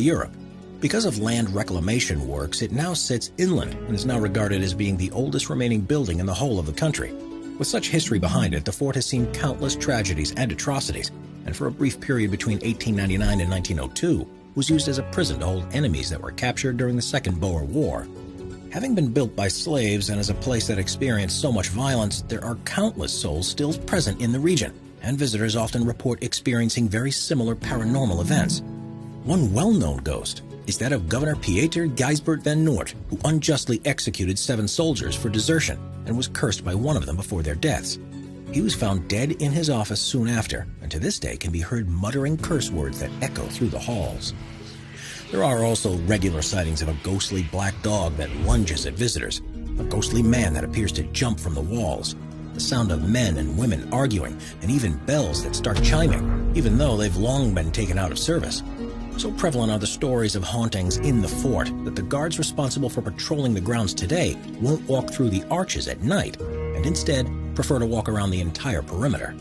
Europe. Because of land reclamation works, it now sits inland and is now regarded as being the oldest remaining building in the whole of the country. With such history behind it, the fort has seen countless tragedies and atrocities, and for a brief period between 1899 and 1902, was used as a prison to hold enemies that were captured during the Second Boer War. Having been built by slaves and as a place that experienced so much violence, there are countless souls still present in the region, and visitors often report experiencing very similar paranormal events. One well-known ghost is that of Governor Pieter Gijsbert van Noort, who unjustly executed 7 soldiers for desertion and was cursed by one of them before their deaths. He was found dead in his office soon after, and to this day can be heard muttering curse words that echo through the halls. There are also regular sightings of a ghostly black dog that lunges at visitors, a ghostly man that appears to jump from the walls, the sound of men and women arguing, and even bells that start chiming, even though they've long been taken out of service. So prevalent are the stories of hauntings in the fort that the guards responsible for patrolling the grounds today won't walk through the arches at night, and instead prefer to walk around the entire perimeter.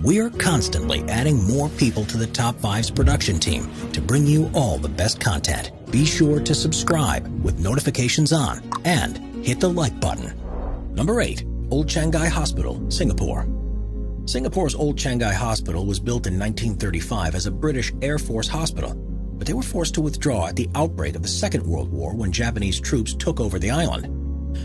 We're constantly adding more people to the Top 5's production team to bring you all the best content. Be sure to subscribe with notifications on and hit the like button. Number 8. Old Changi Hospital, Singapore. Singapore's Old Changi Hospital was built in 1935 as a British Air Force hospital, but they were forced to withdraw at the outbreak of the Second World War when Japanese troops took over the island.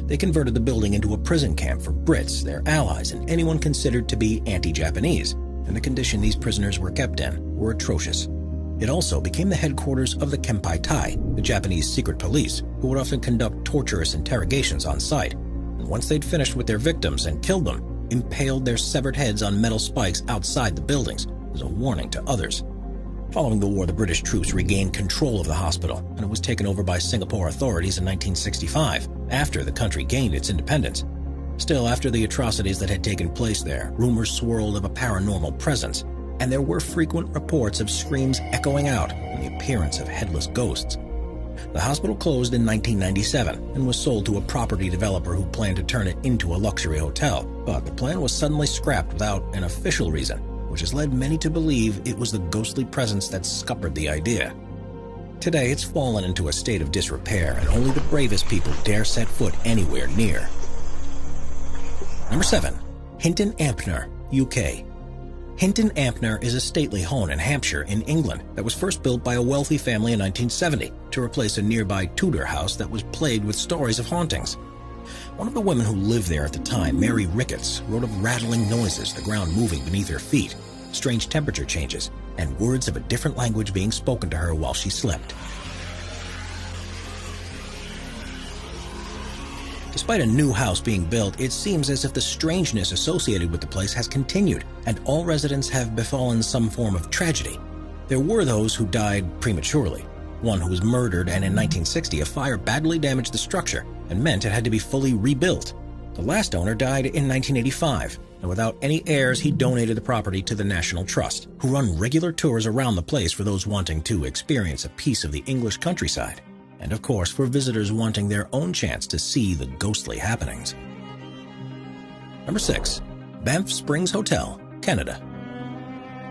They converted the building into a prison camp for Brits, their allies, and anyone considered to be anti-Japanese, and the condition these prisoners were kept in were atrocious. It also became the headquarters of the Kempeitai, the Japanese secret police, who would often conduct torturous interrogations on site, and once they'd finished with their victims and killed them, impaled their severed heads on metal spikes outside the buildings as a warning to others. Following the war, the British troops regained control of the hospital, and it was taken over by Singapore authorities in 1965, after the country gained its independence. Still, after the atrocities that had taken place there, rumors swirled of a paranormal presence, and there were frequent reports of screams echoing out and the appearance of headless ghosts. The hospital closed in 1997 and was sold to a property developer who planned to turn it into a luxury hotel, but the plan was suddenly scrapped without an official reason, which has led many to believe it was the ghostly presence that scuppered the idea. Today, it's fallen into a state of disrepair, and only the bravest people dare set foot anywhere near. Number 7. Hinton Ampner, UK. Hinton Ampner is a stately home in Hampshire in England that was first built by a wealthy family in 1970 to replace a nearby Tudor house that was plagued with stories of hauntings. One of the women who lived there at the time, Mary Ricketts, wrote of rattling noises, the ground moving beneath her feet, strange temperature changes, and words of a different language being spoken to her while she slept. Despite a new house being built, it seems as if the strangeness associated with the place has continued, and all residents have befallen some form of tragedy. There were those who died prematurely, one who was murdered, and in 1960 a fire badly damaged the structure and meant it had to be fully rebuilt. The last owner died in 1985, and without any heirs he donated the property to the National Trust, who run regular tours around the place for those wanting to experience a piece of the English countryside, and of course for visitors wanting their own chance to see the ghostly happenings. Number 6. Banff Springs Hotel, Canada.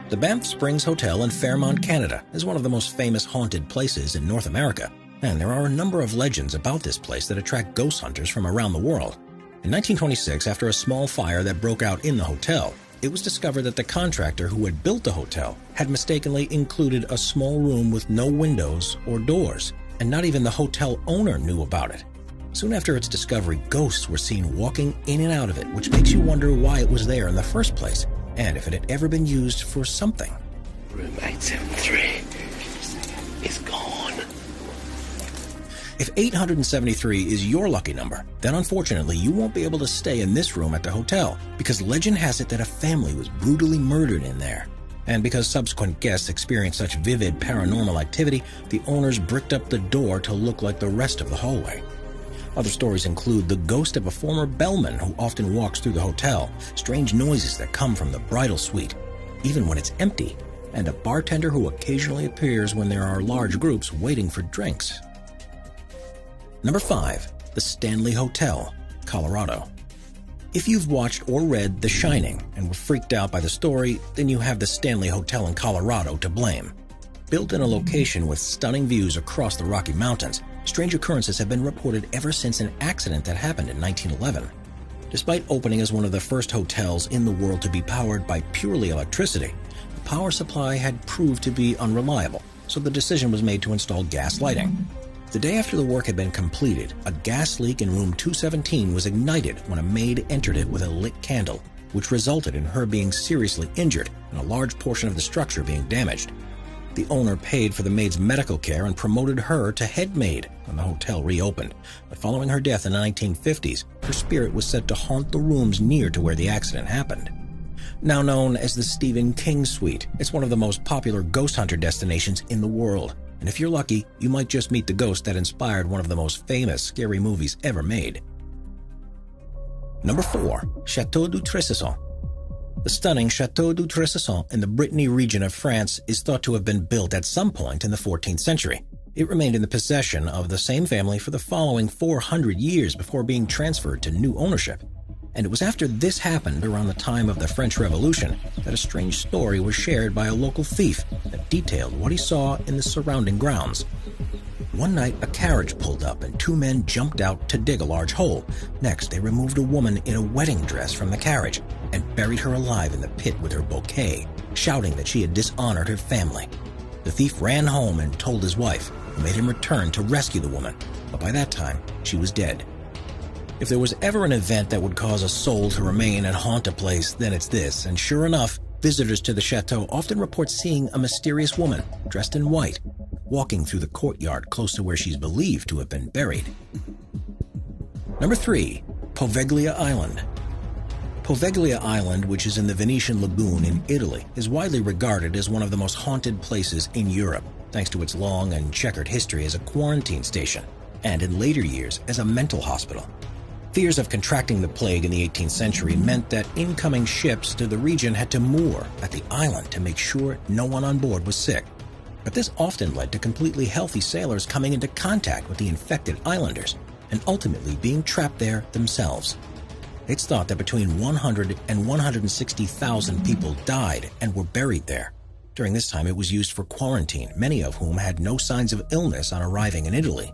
The Banff Springs Hotel in Fairmont, Canada is one of the most famous haunted places in North America, and there are a number of legends about this place that attract ghost hunters from around the world. In 1926, after a small fire that broke out in the hotel, it was discovered that the contractor who had built the hotel had mistakenly included a small room with no windows or doors, and not even the hotel owner knew about it. Soon after its discovery, ghosts were seen walking in and out of it, which makes you wonder why it was there in the first place, and if it had ever been used for something. Room 873 is gone. If 873 is your lucky number, then unfortunately you won't be able to stay in this room at the hotel, because legend has it that a family was brutally murdered in there. And because subsequent guests experienced such vivid paranormal activity, the owners bricked up the door to look like the rest of the hallway. Other stories include the ghost of a former bellman who often walks through the hotel, strange noises that come from the bridal suite, even when it's empty, and a bartender who occasionally appears when there are large groups waiting for drinks. Number 5. The Stanley Hotel, Colorado. If you've watched or read The Shining and were freaked out by the story, then you have the Stanley Hotel in Colorado to blame. Built in a location with stunning views across the Rocky Mountains, strange occurrences have been reported ever since an accident that happened in 1911. Despite opening as one of the first hotels in the world to be powered by purely electricity, the power supply had proved to be unreliable, so the decision was made to install gas lighting. The day after the work had been completed, a gas leak in room 217 was ignited when a maid entered it with a lit candle, which resulted in her being seriously injured and a large portion of the structure being damaged. The owner paid for the maid's medical care and promoted her to head maid when the hotel reopened, but following her death in the 1950s, her spirit was said to haunt the rooms near to where the accident happened. Now known as the Stephen King Suite, it's one of the most popular ghost hunter destinations in the world, and if you're lucky, you might just meet the ghost that inspired one of the most famous scary movies ever made. Number 4. Chateau du Tressisson. The stunning Chateau du Tressisson in the Brittany region of France is thought to have been built at some point in the 14th century. It remained in the possession of the same family for the following 400 years before being transferred to new ownership. And it was after this happened, around the time of the French Revolution, that a strange story was shared by a local thief that detailed what he saw in the surrounding grounds. One night, a carriage pulled up and 2 men jumped out to dig a large hole. Next, they removed a woman in a wedding dress from the carriage and buried her alive in the pit with her bouquet, shouting that she had dishonored her family. The thief ran home and told his wife, who made him return to rescue the woman, but by that time, she was dead. If there was ever an event that would cause a soul to remain and haunt a place, then it's this, and sure enough, visitors to the chateau often report seeing a mysterious woman, dressed in white, walking through the courtyard close to where she's believed to have been buried. Number 3. Poveglia Island. Poveglia Island, which is in the Venetian Lagoon in Italy, is widely regarded as one of the most haunted places in Europe, thanks to its long and checkered history as a quarantine station, and in later years as a mental hospital. Fears of contracting the plague in the 18th century meant that incoming ships to the region had to moor at the island to make sure no one on board was sick. But this often led to completely healthy sailors coming into contact with the infected islanders and ultimately being trapped there themselves. It's thought that between 100 and 160,000 people died and were buried there. During this time, it was used for quarantine, many of whom had no signs of illness on arriving in Italy.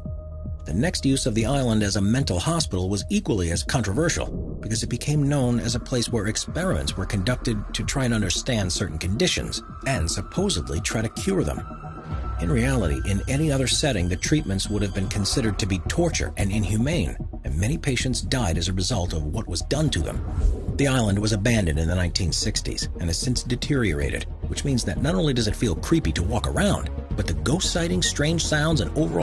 The next use of the island as a mental hospital was equally as controversial, because it became known as a place where experiments were conducted to try and understand certain conditions and supposedly try to cure them. In reality, in any other setting, the treatments would have been considered to be torture and inhumane, and many patients died as a result of what was done to them. The island was abandoned in the 1960s and has since deteriorated, which means that not only does it feel creepy to walk around, but the ghost sightings, strange sounds, and overall